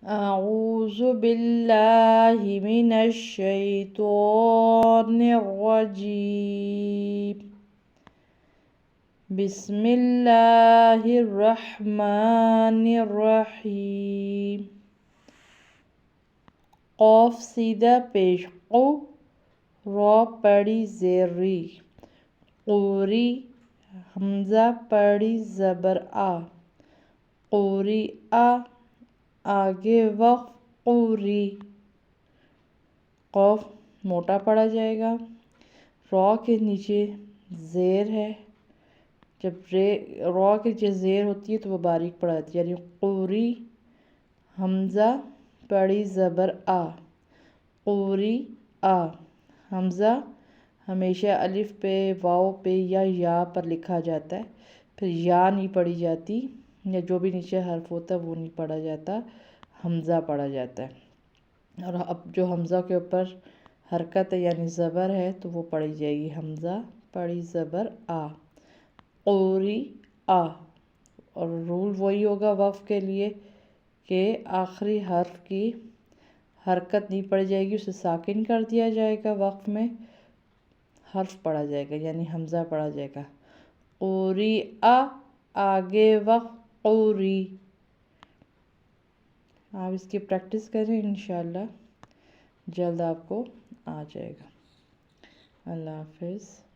أعوذ بالله من الشيطان الرجيم بسم الله الرحمن الرحيم قاف سیدھا پیش قو، را پڑی زیر ری، قوری حمزہ پڑی زبر آ، قوری آ، آگے وقف قوری، قاف موٹا پڑا جائے گا، را کے نیچے زیر ہے، جب را کے نیچے زیر ہوتی ہے تو وہ باریک پڑا جاتی ہے، یعنی قوری حمزہ پڑی زبر آ، قوری آ، حمزہ ہمیشہ الف پہ، واو پہ یا پر لکھا جاتا ہے، پھر یا نہیں پڑھی جاتی، یا جو بھی نیچے حرف ہوتا ہے وہ نہیں پڑھا جاتا، حمزہ پڑھا جاتا ہے۔ اور اب جو حمزہ کے اوپر حرکت ہے یعنی زبر ہے تو وہ پڑھی جائے گی، حمزہ پڑھی زبر آ، قوری آ۔ اور رول وہی ہوگا وقف کے لیے کہ آخری حرف کی حرکت نہیں پڑھی جائے گی، اسے ساکن کر دیا جائے گا، وقف میں حرف پڑھا جائے گا یعنی حمزہ پڑھا جائے گا، قوری آ، آگے وقف قوری۔ آپ اس کی پریکٹس کریں، انشاءاللہ جلد آپ کو آ جائے گا۔ اللہ حافظ۔